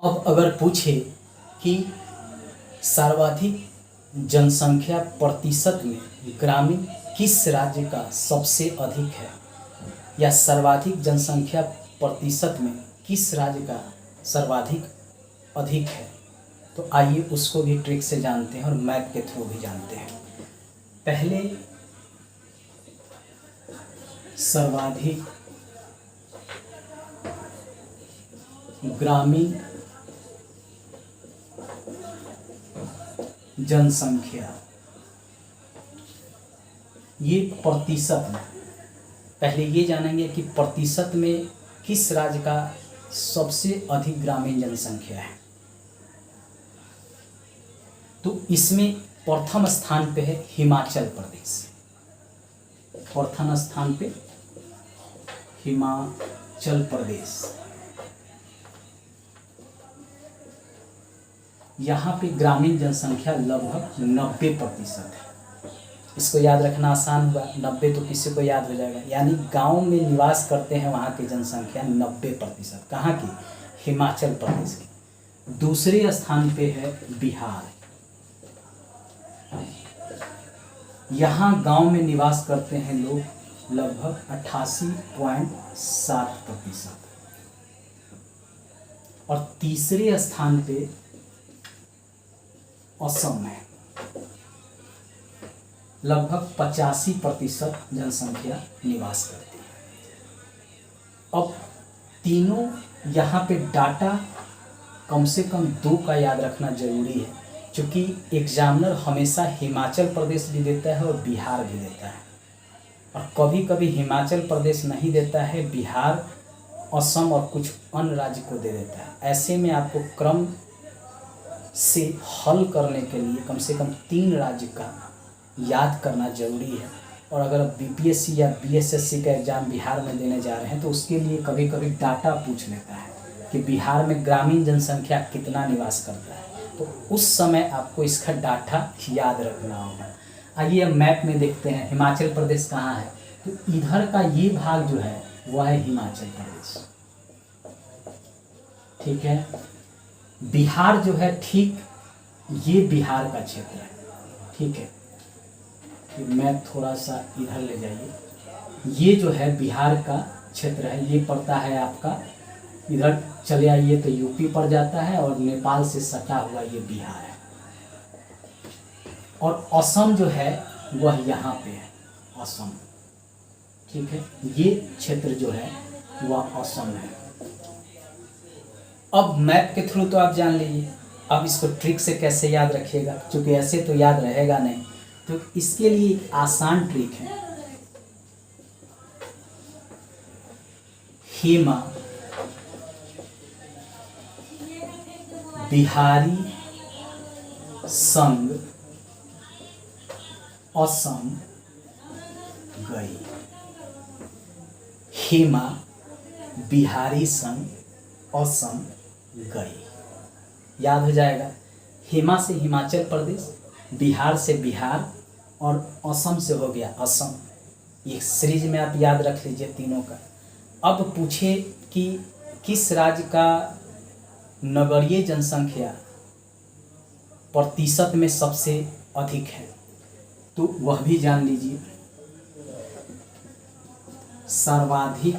अब अगर पूछे कि सर्वाधिक जनसंख्या प्रतिशत में ग्रामीण किस राज्य का सबसे अधिक है, या सर्वाधिक जनसंख्या प्रतिशत में किस राज्य का सर्वाधिक अधिक है, तो आइए उसको भी ट्रिक से जानते हैं और मैप के थ्रू भी जानते हैं। पहले सर्वाधिक ग्रामीण जनसंख्या, ये प्रतिशत में, पहले ये जानेंगे कि प्रतिशत में किस राज्य का सबसे अधिक ग्रामीण जनसंख्या है। तो इसमें प्रथम स्थान पे है हिमाचल प्रदेश। प्रथम स्थान पे हिमाचल प्रदेश। यहाँ पे ग्रामीण जनसंख्या लगभग 90% है। इसको याद रखना आसान हुआ, 90 तो किसी को याद हो जाएगा, यानी गांव में निवास करते हैं वहाँ की जनसंख्या 90%। कहाँ की? हिमाचल प्रदेश की। दूसरे स्थान पे है बिहार। यहाँ गांव में निवास करते हैं लोग लगभग 88.7%। और तीसरे स्थान पे असम है, लगभग 85% जनसंख्या निवास करती है। अब तीनों यहाँ पे डाटा कम से कम 2 का याद रखना जरूरी है, क्योंकि एग्जामिनर हमेशा हिमाचल प्रदेश भी देता है और बिहार भी देता है, और कभी कभी हिमाचल प्रदेश नहीं देता है, बिहार, असम और कुछ अन्य राज्य को दे देता है। ऐसे में आपको क्रम से हल करने के लिए कम से कम 3 राज्य का याद करना जरूरी है। और अगर आप बीपीएससी या बीएसएससी का एग्ज़ाम बिहार में देने जा रहे हैं तो उसके लिए कभी कभी डाटा पूछ लेता है कि बिहार में ग्रामीण जनसंख्या कितना निवास करता है, तो उस समय आपको इसका डाटा याद रखना होगा। आइए अब मैप में देखते हैं हिमाचल प्रदेश कहाँ है। तो इधर का ये भाग जो है वह है हिमाचल प्रदेश, ठीक है। बिहार जो है ठीक ये बिहार का क्षेत्र है, ठीक है। मैप थोड़ा सा इधर ले जाइए, ये जो है बिहार का क्षेत्र है, ये पड़ता है आपका, इधर चले आइए तो यूपी पड़ जाता है, और नेपाल से सटा हुआ ये बिहार है। और असम जो है वह यहाँ पे है, असम, ठीक है। ये क्षेत्र जो है वह असम है। अब मैप के थ्रू तो आप जान लीजिए, अब इसको ट्रिक से कैसे याद रखिएगा, क्योंकि ऐसे तो याद रहेगा नहीं। तो इसके लिए एक आसान ट्रिक है, हिमा बिहारी संग असम गई। हिमा बिहारी संग असम गई, याद हो जाएगा। हिमा से हिमाचल प्रदेश, बिहार से बिहार, और असम से हो गया असम। ये सीरीज में आप याद रख लीजिए तीनों का। अब पूछे कि किस राज्य का नगरीय जनसंख्या प्रतिशत में सबसे अधिक है, तो वह भी जान लीजिए। सर्वाधिक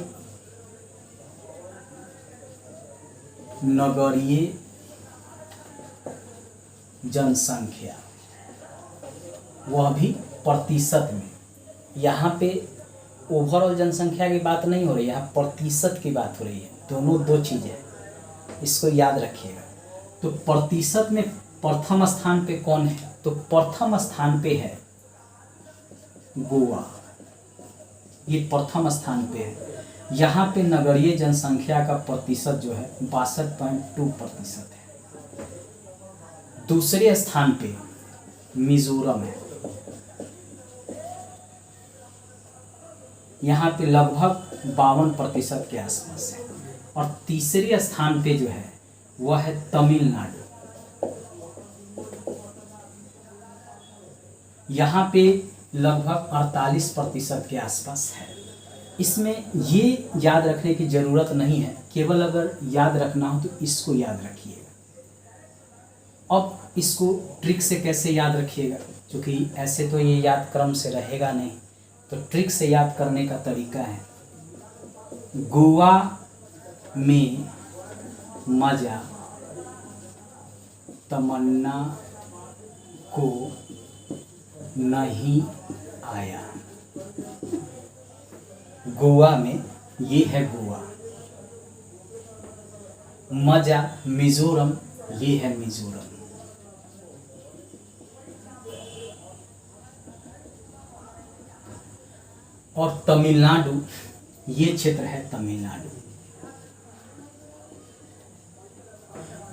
नगरीय जनसंख्या, वह भी प्रतिशत में। यहाँ पे ओवरऑल जनसंख्या की बात नहीं हो रही है, यहाँ प्रतिशत की बात हो रही है। दोनों 2 चीज़ें, इसको याद रखिएगा। तो प्रतिशत में प्रथम स्थान पे कौन है, तो प्रथम स्थान पे है गोवा, ये प्रथम स्थान पे है। यहाँ पे नगरीय जनसंख्या का प्रतिशत जो है 62.2% है। दूसरे स्थान पे मिजोरम है, यहाँ पे लगभग 52% के आसपास है। और तीसरे स्थान पे जो है वह है तमिलनाडु, यहाँ पे लगभग 48% के आसपास है। इसमें ये याद रखने की ज़रूरत नहीं है, केवल अगर याद रखना हो तो इसको याद रखिएगा। अब इसको ट्रिक से कैसे याद रखिएगा, क्योंकि ऐसे तो ये याद क्रम से रहेगा नहीं, तो ट्रिक से याद करने का तरीका है, गोवा में मजा तमन्ना को नहीं आया। गोवा में, ये है गोवा, मजा मिजोरम, ये है मिजोरम। और तमिलनाडु, ये क्षेत्र है तमिलनाडु।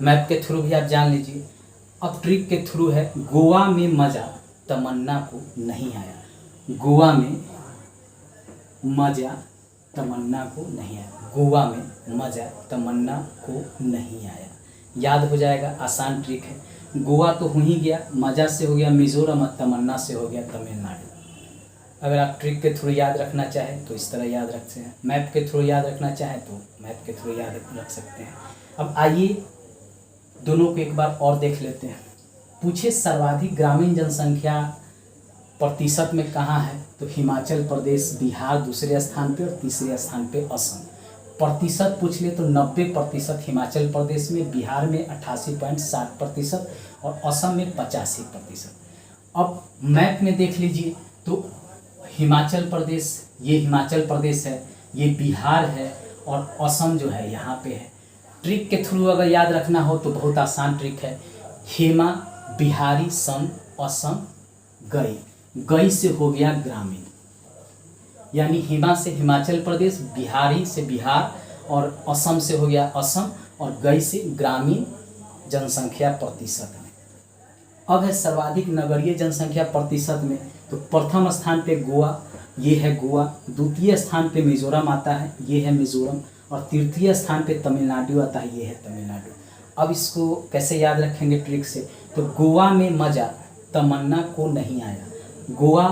मैप के थ्रू भी आप जान लीजिए। अब ट्रिक के थ्रू है, गोवा में मजा तमन्ना को नहीं आया। गोवा में मजा तमन्ना को नहीं आया। गोवा में मजा तमन्ना को नहीं आया। याद हो जाएगा, आसान ट्रिक है। गोवा तो हो ही गया, मजा से हो गया मिजोरम, और तमन्ना से हो गया तमिलनाडु। अगर आप ट्रिक के थ्रू याद रखना चाहें तो इस तरह याद रखते हैं, मैप के थ्रू याद रखना चाहें तो मैप के थ्रू याद रख सकते हैं। अब आइए दोनों को एक बार और देख लेते हैं। पूछे सर्वाधिक ग्रामीण जनसंख्या प्रतिशत में कहाँ है, तो हिमाचल प्रदेश, बिहार दूसरे स्थान पे और तीसरे स्थान पे असम। प्रतिशत पूछ ले तो 90% हिमाचल प्रदेश में, बिहार में 88.7% और असम में 85%। अब मैप में देख लीजिए तो हिमाचल प्रदेश, ये हिमाचल प्रदेश है, ये बिहार है और असम जो है यहाँ पे है। ट्रिक के थ्रू अगर याद रखना हो तो बहुत आसान ट्रिक है, हेमा बिहारी सम असम गई, गई से हो गया ग्रामीण, यानी हेमा से हिमाचल प्रदेश, बिहारी से बिहार और असम से हो गया असम, और गई से ग्रामीण जनसंख्या प्रतिशत में। अब है सर्वाधिक नगरीय जनसंख्या प्रतिशत में, तो प्रथम स्थान पे गोवा, ये है गोवा, द्वितीय स्थान पे मिजोरम आता है, ये है मिजोरम, और तृतीय स्थान पे तमिलनाडु आता है, ये है तमिलनाडु। अब इसको कैसे याद रखेंगे ट्रिक से, तो गोवा में मजा तमन्ना को नहीं आया। गोवा,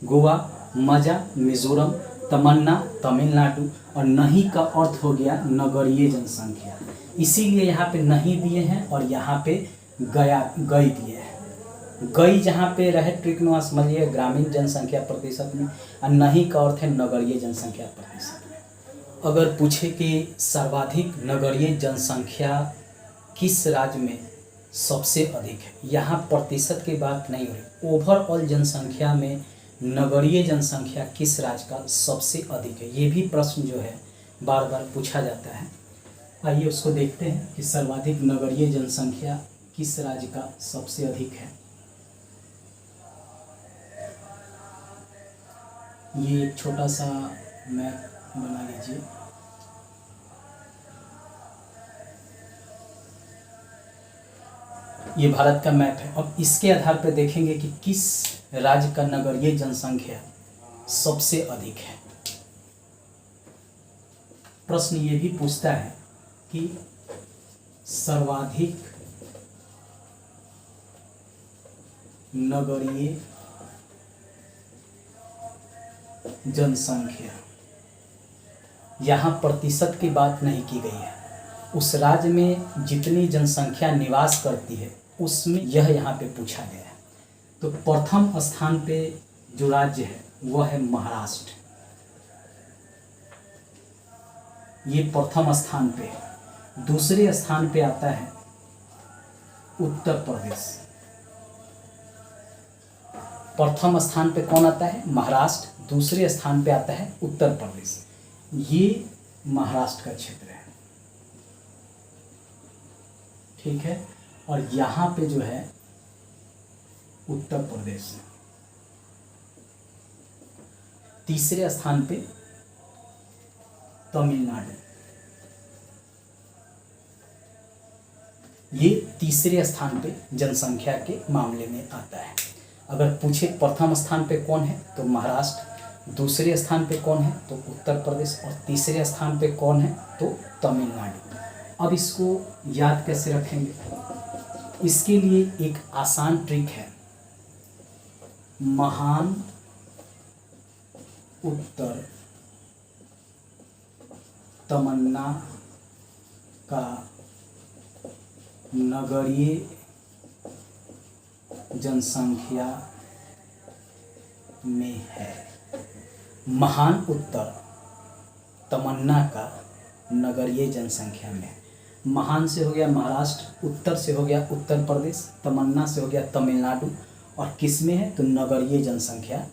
गोवा, मजा मिजोरम, तमन्ना तमिलनाडु, और नहीं का अर्थ हो गया नगरीय जनसंख्या, इसीलिए यहाँ पे नहीं दिए हैं और यहाँ पे गया गई दिए हैं। गई जहाँ पे रहे ट्रिक में समझिए ग्रामीण जनसंख्या प्रतिशत में, और नहीं का अर्थ है नगरीय जनसंख्या प्रतिशत में। अगर पूछे कि सर्वाधिक नगरीय जनसंख्या किस राज्य में सबसे अधिक है, यहाँ प्रतिशत की बात नहीं हो रही, ओवरऑल जनसंख्या में नगरीय जनसंख्या किस राज्य का सबसे अधिक है, ये भी प्रश्न जो है बार बार पूछा जाता है। आइए उसको देखते हैं कि सर्वाधिक नगरीय जनसंख्या किस राज्य का सबसे अधिक है। ये एक छोटा सा मैप बना लीजिए। ये भारत का मैप है। अब इसके आधार पर देखेंगे कि किस राज्य का नगरीय जनसंख्या सबसे अधिक है। प्रश्न ये भी पूछता है कि सर्वाधिक नगरीय जनसंख्या, यहाँ प्रतिशत की बात नहीं की गई है, उस राज्य में जितनी जनसंख्या निवास करती है उसमें यह यहाँ पे पूछा गया है। तो प्रथम स्थान पे जो राज्य है वह है महाराष्ट्र, ये प्रथम स्थान पे है। दूसरे स्थान पे आता है उत्तर प्रदेश। प्रथम स्थान पे कौन आता है? महाराष्ट्र। दूसरे स्थान पे आता है उत्तर प्रदेश। ये महाराष्ट्र का क्षेत्र है, ठीक है। और यहाँ पे जो है उत्तर प्रदेश। तीसरे स्थान पे तमिलनाडु, ये तीसरे स्थान पे जनसंख्या के मामले में आता है। अगर पूछे प्रथम स्थान पे कौन है तो महाराष्ट्र, दूसरे स्थान पे कौन है तो उत्तर प्रदेश, और तीसरे स्थान पे कौन है तो तमिलनाडु। अब इसको याद कैसे रखेंगे? इसके लिए एक आसान ट्रिक है, महान उत्तर तमन्ना का नगरीय जनसंख्या में है। महान उत्तर तमन्ना का नगरीय जनसंख्या में है। महान से हो गया महाराष्ट्र, उत्तर से हो गया उत्तर प्रदेश, तमन्ना से हो गया तमिलनाडु, और किस में है तो नगरीय जनसंख्या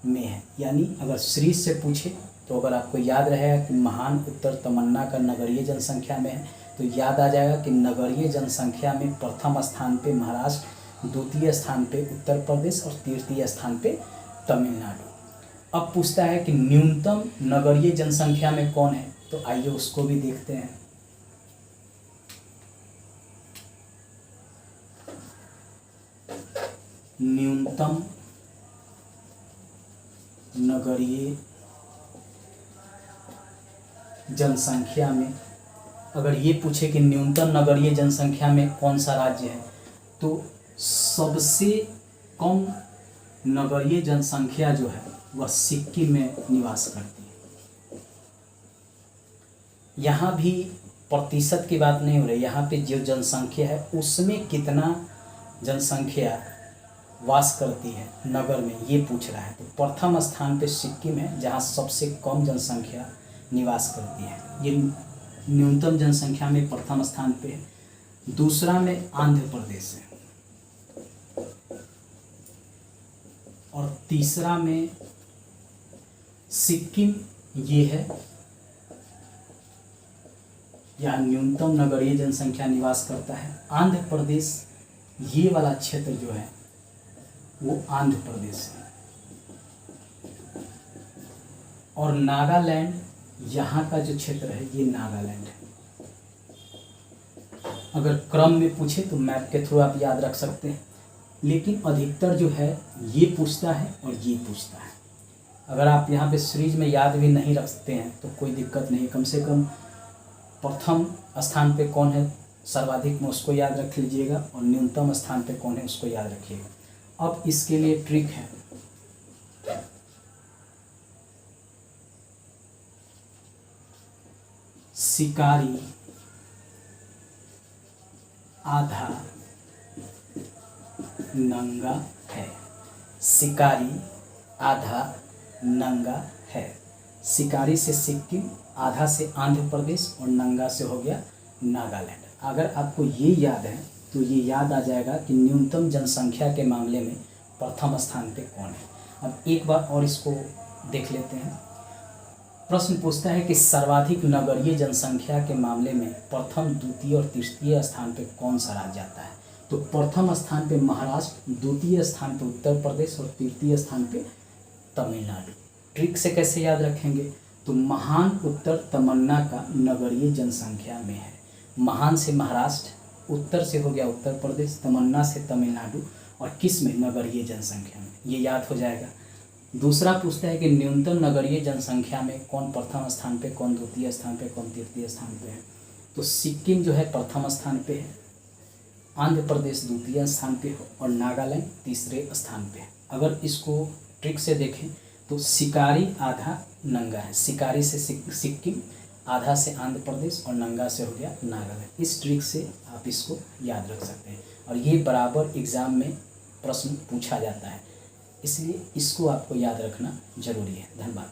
में है। यानी अगर सीरीज से पूछे तो अगर आपको याद रहेगा कि महान उत्तर तमन्ना का नगरीय जनसंख्या में है तो याद आ जाएगा कि नगरीय जनसंख्या में प्रथम स्थान पे महाराष्ट्र, द्वितीय स्थान पे उत्तर प्रदेश और तृतीय स्थान पे तमिलनाडु। अब पूछता है कि न्यूनतम नगरीय जनसंख्या में कौन है, तो आइए उसको भी देखते हैं। न्यूनतम नगरीय जनसंख्या में अगर ये पूछे कि न्यूनतम नगरीय जनसंख्या में कौन सा राज्य है, तो सबसे कम नगरीय जनसंख्या जो है वह सिक्किम में निवास करती है। यहाँ भी प्रतिशत की बात नहीं हो रही, यहाँ पे जो जनसंख्या है उसमें कितना जनसंख्या वास करती है नगर में, ये पूछ रहा है। तो प्रथम स्थान पे सिक्किम है जहाँ सबसे कम जनसंख्या निवास करती है, ये न्यूनतम जनसंख्या में प्रथम स्थान पे है। दूसरा में आंध्र प्रदेश है और तीसरा में सिक्किम ये है, यहाँ न्यूनतम नगरीय जनसंख्या निवास करता है। आंध्र प्रदेश ये वाला क्षेत्र जो है वो आंध्र प्रदेश है, और नागालैंड यहाँ का जो क्षेत्र है ये नागालैंड है। अगर क्रम में पूछे तो मैप के थ्रू आप याद रख सकते हैं, लेकिन अधिकतर जो है ये पूछता है और ये पूछता है। अगर आप यहाँ पे सीरीज में याद भी नहीं रख सकते हैं तो कोई दिक्कत नहीं, कम से कम प्रथम स्थान पे कौन है सर्वाधिक में उसको याद रख लीजिएगा और न्यूनतम स्थान पे कौन है उसको याद रखिएगा। अब इसके लिए ट्रिक है, शिकारी आधा नंगा है। शिकारी आधा नंगा है। शिकारी से सिक्किम, आधा से आंध्र प्रदेश और नंगा से हो गया नागालैंड। अगर आपको ये याद है तो ये याद आ जाएगा कि न्यूनतम जनसंख्या के मामले में प्रथम स्थान पे कौन है। अब एक बार और इसको देख लेते हैं। प्रश्न पूछता है कि सर्वाधिक नगरीय जनसंख्या के मामले में प्रथम, द्वितीय और तृतीय स्थान पे कौन सा राज्य आता है। तो प्रथम स्थान पे महाराष्ट्र, द्वितीय स्थान पे उत्तर प्रदेश और तृतीय स्थान पे तमिलनाडु। ट्रिक से कैसे याद रखेंगे, तो महान उत्तर तमन्ना का नगरीय जनसंख्या में है। महान से महाराष्ट्र, उत्तर से हो गया उत्तर प्रदेश, तमन्ना से तमिलनाडु और किस में नगरीय जनसंख्या में, ये याद हो जाएगा। दूसरा पूछता है कि न्यूनतम नगरीय जनसंख्या में कौन प्रथम स्थान पे, कौन द्वितीय स्थान पे, कौन तृतीय स्थान पे है। तो सिक्किम जो है प्रथम स्थान पे है, आंध्र प्रदेश द्वितीय स्थान पे है और नागालैंड तीसरे स्थान पे है। अगर इसको ट्रिक से देखें तो शिकारी आधा नंगा है। शिकारी से सिक्किम, आधा से आंध्र प्रदेश और नंगा से हो गया नागालैंड। इस ट्रिक से आप इसको याद रख सकते हैं और ये बराबर एग्ज़ाम में प्रश्न पूछा जाता है, इसलिए इसको आपको याद रखना जरूरी है। धन्यवाद।